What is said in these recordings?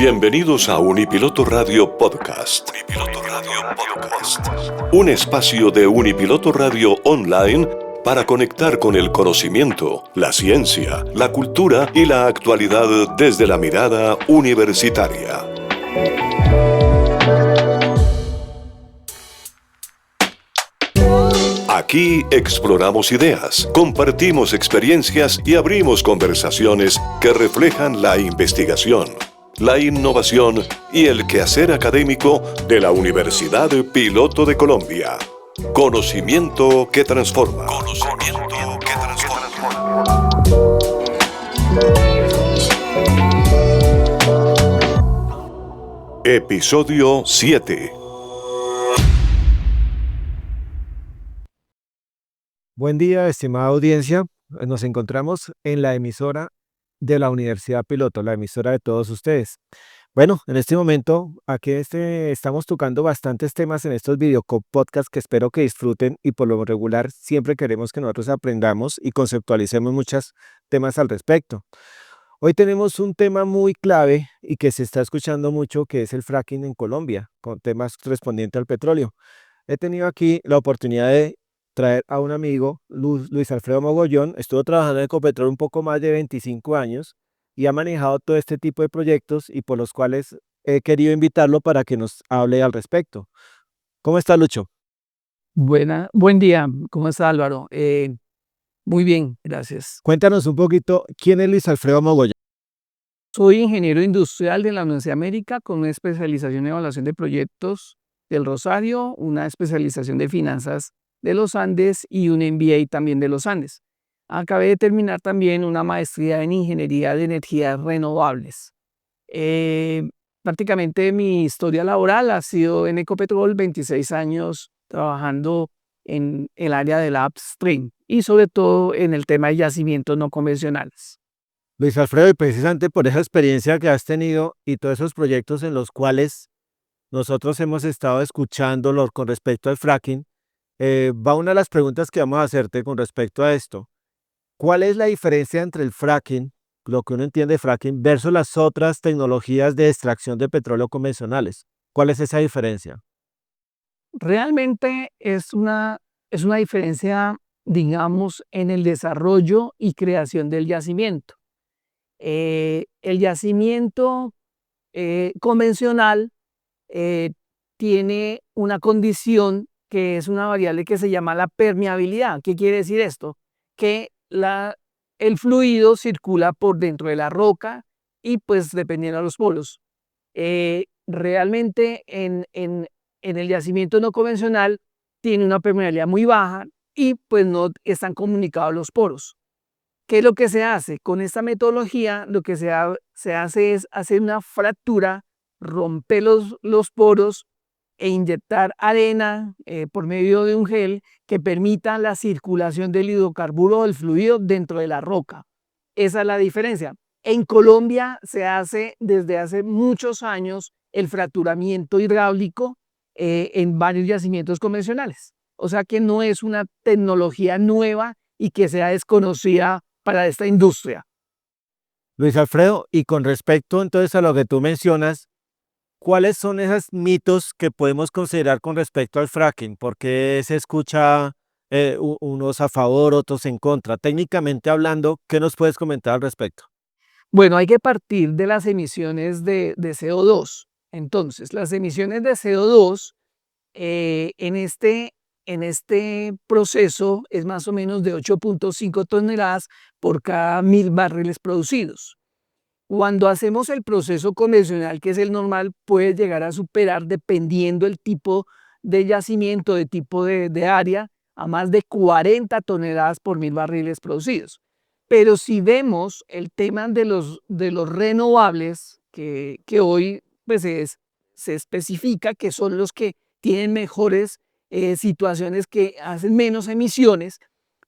Bienvenidos a Unipiloto Radio Podcast. Un espacio de Unipiloto Radio online para conectar con el conocimiento, la ciencia, la cultura y la actualidad desde la mirada universitaria. Aquí exploramos ideas, compartimos experiencias y abrimos conversaciones que reflejan la investigación, la innovación y el quehacer académico de la Universidad Piloto de Colombia. Conocimiento que transforma. Episodio 7. Buen día, estimada audiencia. Nos encontramos en la emisora de la Universidad Piloto, la emisora de todos ustedes. Bueno, en este momento aquí estamos tocando bastantes temas en estos podcasts que espero que disfruten, y por lo regular siempre queremos que nosotros aprendamos y conceptualicemos muchos temas al respecto. Hoy tenemos un tema muy clave y que se está escuchando mucho, que es el fracking en Colombia, con temas correspondientes al petróleo. He tenido aquí la oportunidad de traer a un amigo, Luis Alfredo Mogollón. Estuvo trabajando en Ecopetrol un poco más de 25 años y ha manejado todo este tipo de proyectos, y por los cuales he querido invitarlo para que nos hable al respecto. ¿Cómo está, Lucho? Buen día, ¿cómo está, Álvaro? Muy bien, gracias. Cuéntanos un poquito, ¿quién es Luis Alfredo Mogollón? Soy ingeniero industrial de la Universidad de América con una especialización en evaluación de proyectos del Rosario, una especialización de finanzas de los Andes y un MBA también de los Andes. Acabé de terminar también una maestría en ingeniería de energías renovables. Prácticamente mi historia laboral ha sido en Ecopetrol, 26 años trabajando en el área del upstream y sobre todo en el tema de yacimientos no convencionales. Luis Alfredo, y precisamente por esa experiencia que has tenido y todos esos proyectos en los cuales nosotros hemos estado escuchándolo con respecto al fracking, va una de las preguntas que vamos a hacerte con respecto a esto. ¿Cuál es la diferencia entre el fracking, lo que uno entiende de fracking, versus las otras tecnologías de extracción de petróleo convencionales? ¿Cuál es esa diferencia? Realmente es una diferencia, digamos, en el desarrollo y creación del yacimiento. El yacimiento convencional tiene una condición que es una variable que se llama la permeabilidad. ¿Qué quiere decir esto? Que el fluido circula por dentro de la roca y pues dependiendo de los polos. Realmente en el yacimiento no convencional tiene una permeabilidad muy baja y pues no están comunicados los poros. ¿Qué es lo que se hace? Con esta metodología lo que se hace es hacer una fractura, romper los poros e inyectar arena por medio de un gel que permita la circulación del hidrocarburo o del fluido dentro de la roca. Esa es la diferencia. En Colombia se hace desde hace muchos años el fracturamiento hidráulico en varios yacimientos convencionales. O sea que no es una tecnología nueva y que sea desconocida para esta industria. Luis Alfredo, y con respecto entonces a lo que tú mencionas, ¿cuáles son esos mitos que podemos considerar con respecto al fracking? ¿Por qué se escucha unos a favor, otros en contra? Técnicamente hablando, ¿qué nos puedes comentar al respecto? Bueno, hay que partir de las emisiones de CO2. Entonces, las emisiones de CO2 en este proceso es más o menos de 8.5 toneladas por cada 1.000 barriles producidos. Cuando hacemos el proceso convencional, que es el normal, puede llegar a superar, dependiendo el tipo de yacimiento, de tipo de área, a más de 40 toneladas por 1.000 barriles producidos. Pero si vemos el tema de los renovables, que hoy pues se especifica que son los que tienen mejores situaciones, que hacen menos emisiones,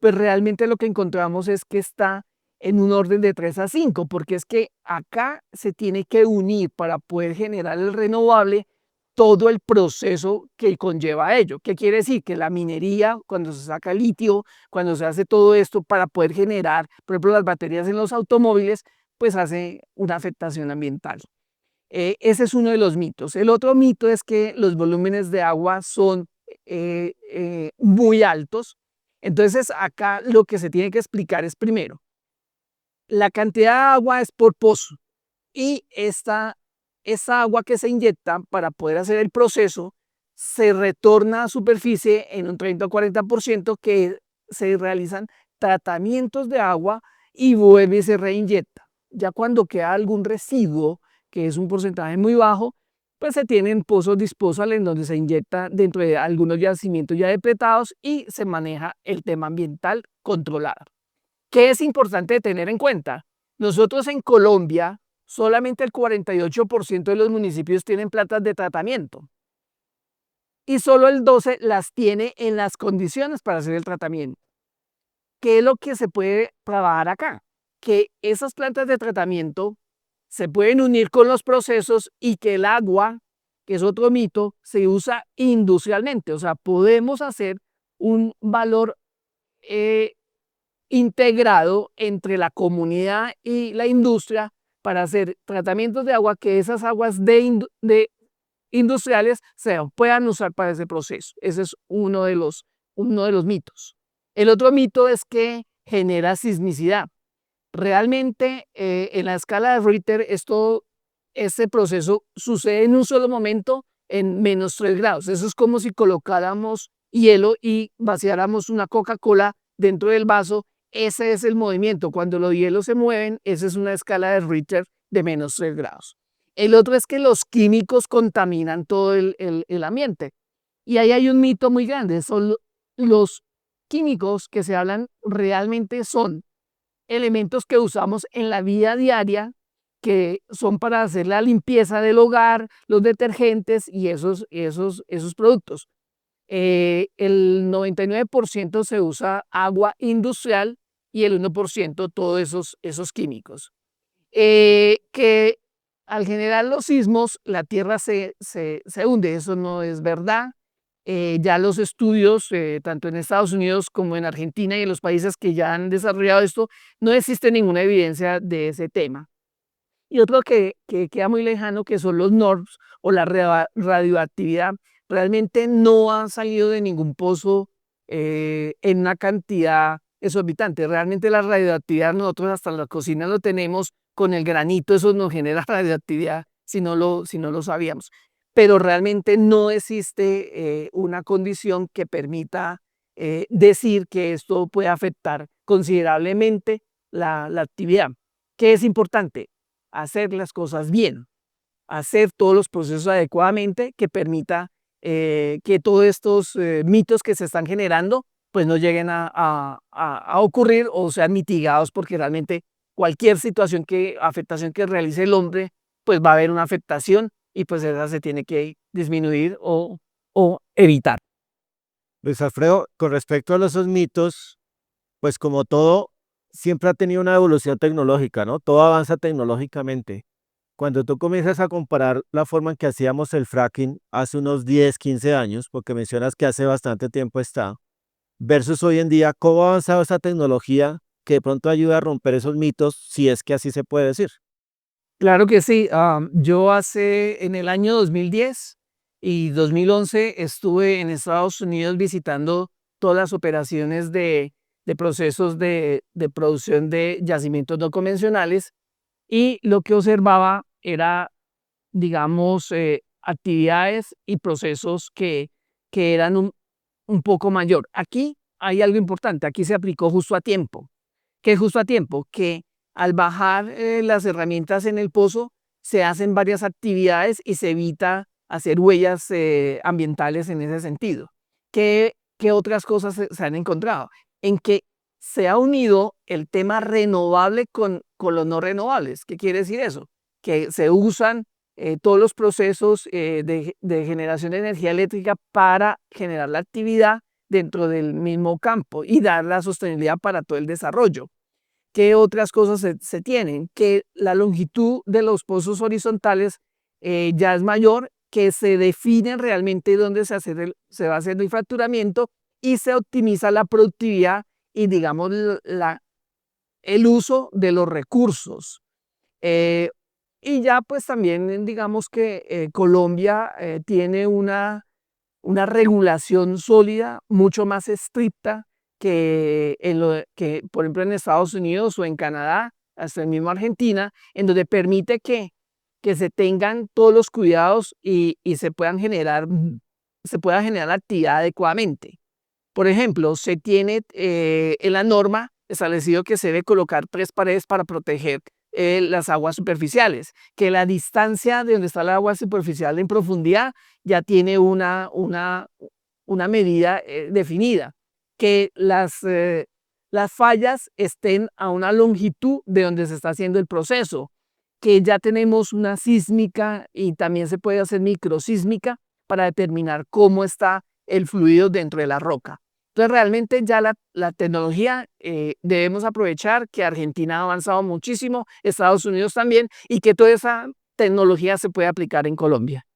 pues realmente lo que encontramos es que está en un orden de 3 a 5, porque es que acá se tiene que unir para poder generar el renovable todo el proceso que conlleva a ello. ¿Qué quiere decir? Que la minería, cuando se saca litio, cuando se hace todo esto para poder generar, por ejemplo, las baterías en los automóviles, pues hace una afectación ambiental. Ese es uno de los mitos. El otro mito es que los volúmenes de agua son muy altos. Entonces, acá lo que se tiene que explicar es primero, la cantidad de agua es por pozo y esa agua que se inyecta para poder hacer el proceso se retorna a superficie en un 30 o 40% que se realizan tratamientos de agua y vuelve y se reinyecta. Ya cuando queda algún residuo, que es un porcentaje muy bajo, pues se tienen pozos disposal en donde se inyecta dentro de algunos yacimientos ya depletados y se maneja el tema ambiental controlado. ¿Qué es importante tener en cuenta? Nosotros en Colombia, solamente el 48% de los municipios tienen plantas de tratamiento y solo el 12% las tiene en las condiciones para hacer el tratamiento. ¿Qué es lo que se puede trabajar acá? Que esas plantas de tratamiento se pueden unir con los procesos y que el agua, que es otro mito, se usa industrialmente. O sea, podemos hacer un valor integrado entre la comunidad y la industria para hacer tratamientos de agua que esas aguas de industriales se puedan usar para ese proceso. Ese es uno de los mitos. El otro mito es que genera sismicidad. Realmente en la escala de Richter ese proceso sucede en un solo momento en -3 grados. Eso es como si colocáramos hielo y vaciáramos una Coca-Cola dentro del vaso. Ese es el movimiento. Cuando los hielos se mueven, esa es una escala de Richter de -3 grados. El otro es que los químicos contaminan todo el ambiente. Y ahí hay un mito muy grande. Son los químicos que se hablan realmente son elementos que usamos en la vida diaria, que son para hacer la limpieza del hogar, los detergentes y esos productos. El 99% se usa agua industrial y el 1% todos esos químicos. Que al generar los sismos la tierra se hunde, eso no es verdad. Ya los estudios, tanto en Estados Unidos como en Argentina y en los países que ya han desarrollado esto, no existe ninguna evidencia de ese tema. Y otro que queda muy lejano, que son los NORMS o la radioactividad, realmente no han salido de ningún pozo en una cantidad exorbitante. Realmente la radioactividad nosotros hasta en la cocina lo tenemos con el granito, eso nos genera radioactividad si no lo sabíamos. Pero realmente no existe una condición que permita decir que esto puede afectar considerablemente la actividad. ¿Qué es importante? Hacer las cosas bien, hacer todos los procesos adecuadamente que permita que todos estos mitos que se están generando pues no lleguen a ocurrir o sean mitigados, porque realmente cualquier afectación que realice el hombre, pues va a haber una afectación y pues esa se tiene que disminuir o evitar. Luis Alfredo, con respecto a los esos mitos, pues como todo, siempre ha tenido una evolución tecnológica, ¿no? Todo avanza tecnológicamente. Cuando tú comienzas a comparar la forma en que hacíamos el fracking hace unos 10, 15 años, porque mencionas que hace bastante tiempo está, versus hoy en día, ¿cómo ha avanzado esa tecnología que de pronto ayuda a romper esos mitos, si es que así se puede decir? Claro que sí. Yo en el año 2010 y 2011 estuve en Estados Unidos visitando todas las operaciones de procesos de producción de yacimientos no convencionales y lo que observaba era, digamos, actividades y procesos que eran un poco mayor. Aquí hay algo importante, aquí se aplicó justo a tiempo. ¿Qué es justo a tiempo? Que al bajar las herramientas en el pozo se hacen varias actividades y se evita hacer huellas ambientales en ese sentido. ¿Qué otras cosas se han encontrado? En que se ha unido el tema renovable con los no renovables. ¿Qué quiere decir eso? Que se usan todos los procesos de generación de energía eléctrica para generar la actividad dentro del mismo campo y dar la sostenibilidad para todo el desarrollo. ¿Qué otras cosas se tienen? Que la longitud de los pozos horizontales ya es mayor, que se define realmente dónde se va haciendo el fracturamiento y se optimiza la productividad y, digamos, el uso de los recursos. Y ya pues también digamos que Colombia tiene una regulación sólida, mucho más estricta que, por ejemplo, en Estados Unidos o en Canadá, hasta el mismo Argentina, en donde permite que se tengan todos los cuidados y se pueda generar actividad adecuadamente. Por ejemplo, se tiene en la norma establecido que se debe colocar 3 paredes para proteger las aguas superficiales, que la distancia de donde está el agua superficial en profundidad ya tiene una medida definida, que las fallas estén a una longitud de donde se está haciendo el proceso, que ya tenemos una sísmica y también se puede hacer microsísmica para determinar cómo está el fluido dentro de la roca. Entonces, realmente ya la tecnología debemos aprovechar que Argentina ha avanzado muchísimo, Estados Unidos también, y que toda esa tecnología se puede aplicar en Colombia.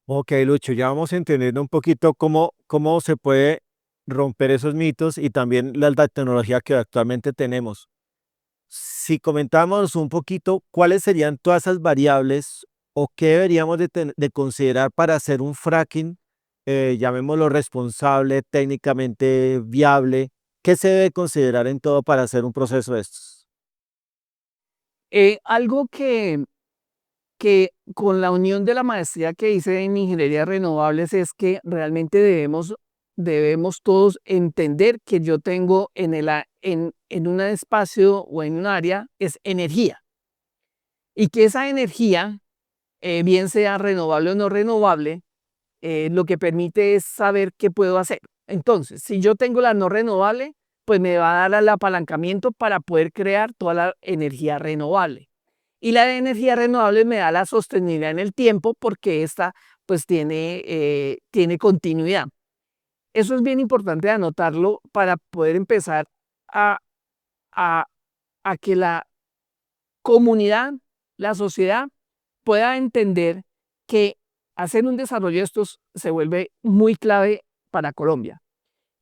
Ok, Lucho, ya vamos entendiendo un poquito cómo se puede romper esos mitos y también la tecnología que actualmente tenemos. Si comentamos un poquito cuáles serían todas esas variables o qué deberíamos de considerar para hacer un fracking, llamémoslo responsable, técnicamente viable, ¿qué se debe considerar en todo para hacer un proceso de estos? Algo que con la unión de la maestría que hice en ingeniería renovables es que realmente debemos todos entender que yo tengo en un espacio o en un área es energía y que esa energía, bien sea renovable o no renovable, lo que permite es saber qué puedo hacer. Entonces, si yo tengo la no renovable, pues me va a dar el apalancamiento para poder crear toda la energía renovable. Y la energía renovable me da la sostenibilidad en el tiempo porque esta pues tiene continuidad. Eso es bien importante anotarlo para poder empezar a, a, a que la comunidad, la sociedad, pueda entender que hacer un desarrollo de estos se vuelve muy clave para Colombia.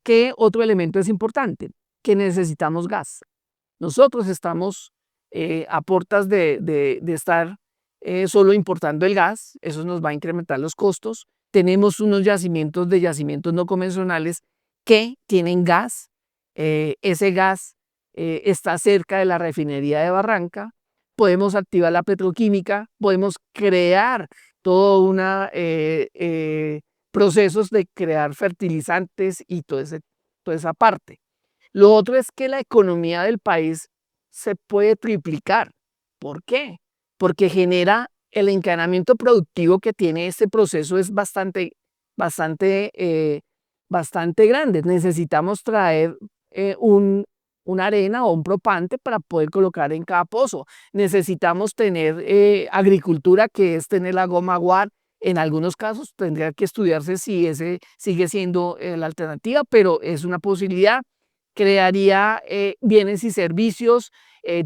¿Qué otro elemento es importante? Que necesitamos gas. Nosotros estamos a puertas de estar solo importando el gas, eso nos va a incrementar los costos. Tenemos unos yacimientos no convencionales que tienen gas. Ese gas está cerca de la refinería de Barranca. Podemos activar la petroquímica, podemos crear todo una procesos de crear fertilizantes y toda esa parte. Lo otro es que la economía del país se puede triplicar. ¿Por qué? Porque genera el encadenamiento productivo que tiene este proceso es bastante, bastante grande. Necesitamos traer una arena o un propante para poder colocar en cada pozo. Necesitamos tener agricultura, que es tener la goma guar. En algunos casos tendría que estudiarse si ese sigue siendo la alternativa, pero es una posibilidad. Crearía bienes y servicios,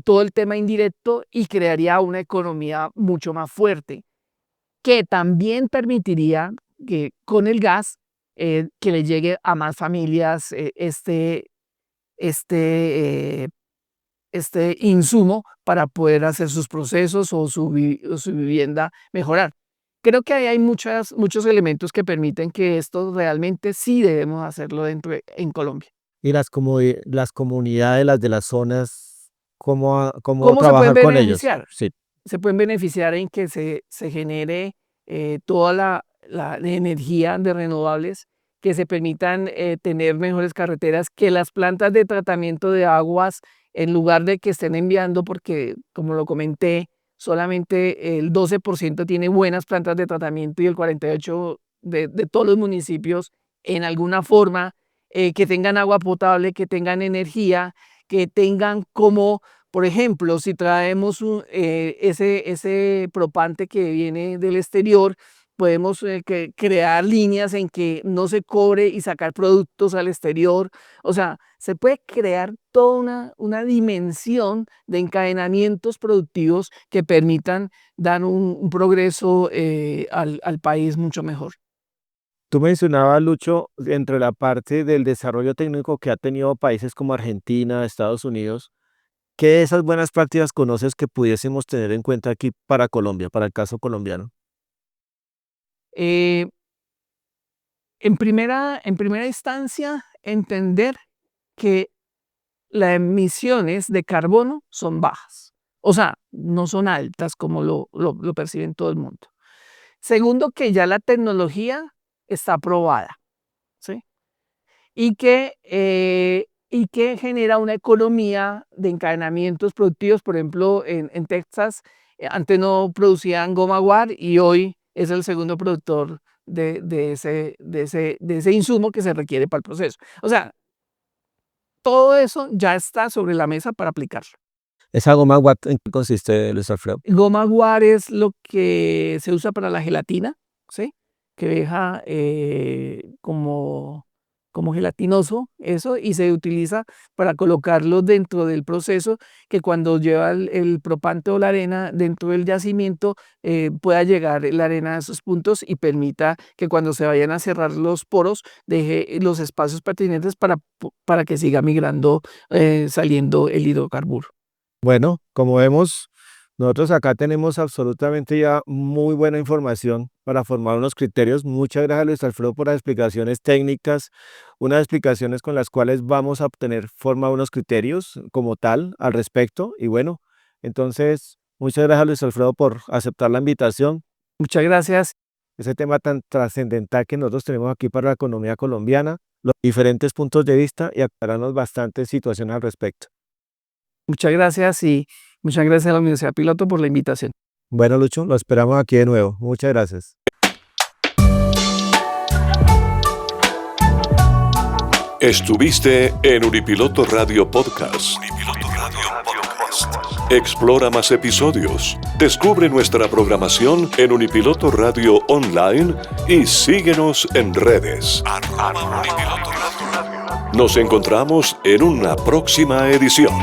todo el tema indirecto y crearía una economía mucho más fuerte, que también permitiría que con el gas que le llegue a más familias este, este insumo para poder hacer sus procesos o su vivienda mejorar. Creo que ahí hay muchos elementos que permiten que esto realmente sí debemos hacerlo en Colombia. Y las comunidades, las de las zonas, cómo ¿Cómo se pueden trabajar con ellos. beneficiar? Sí. Se pueden beneficiar en que se genere toda la energía de renovables, que se permitan tener mejores carreteras, que las plantas de tratamiento de aguas, en lugar de que estén enviando, porque como lo comenté, solamente el 12% tiene buenas plantas de tratamiento y el 48% de todos los municipios en alguna forma, que tengan agua potable, que tengan energía, que tengan como por ejemplo, si traemos ese propante que viene del exterior, podemos crear líneas en que no se cobre y sacar productos al exterior. O sea, se puede crear toda una dimensión de encadenamientos productivos que permitan dar un progreso al país mucho mejor. Tú mencionabas, Lucho, entre la parte del desarrollo técnico que ha tenido países como Argentina, Estados Unidos. ¿Qué de esas buenas prácticas conoces que pudiésemos tener en cuenta aquí para Colombia, para el caso colombiano? Eh, en primera instancia, entender que las emisiones de carbono son bajas. O sea, no son altas como lo perciben todo el mundo. Segundo, que ya la tecnología está aprobada, ¿sí? Y que genera una economía de encadenamientos productivos. Por ejemplo, en Texas, antes no producían goma guar y hoy es el segundo productor de ese insumo que se requiere para el proceso. O sea, todo eso ya está sobre la mesa para aplicarlo. ¿Esa goma Watt en qué consiste, Luis Alfredo? Goma guar es lo que se usa para la gelatina, ¿sí? Que deja como gelatinoso eso, y se utiliza para colocarlo dentro del proceso, que cuando lleva el propante o la arena dentro del yacimiento, pueda llegar la arena a esos puntos y permita que cuando se vayan a cerrar los poros deje los espacios pertinentes para que siga migrando, saliendo el hidrocarburo. Bueno, como vemos, nosotros acá tenemos absolutamente ya muy buena información para formar unos criterios. Muchas gracias, Luis Alfredo, por las explicaciones técnicas, unas explicaciones con las cuales vamos a obtener forma de unos criterios como tal al respecto. Y bueno, entonces, muchas gracias, Luis Alfredo, por aceptar la invitación. Muchas gracias. Ese tema tan trascendental que nosotros tenemos aquí para la economía colombiana, los diferentes puntos de vista y aclararnos bastantes situaciones al respecto. Muchas gracias y muchas gracias a la Universidad Piloto por la invitación. Bueno, Lucho, lo esperamos aquí de nuevo. Muchas gracias. Estuviste en Unipiloto Radio Podcast. Explora más episodios. Descubre nuestra programación en Unipiloto Radio Online y síguenos en redes. Nos encontramos en una próxima edición.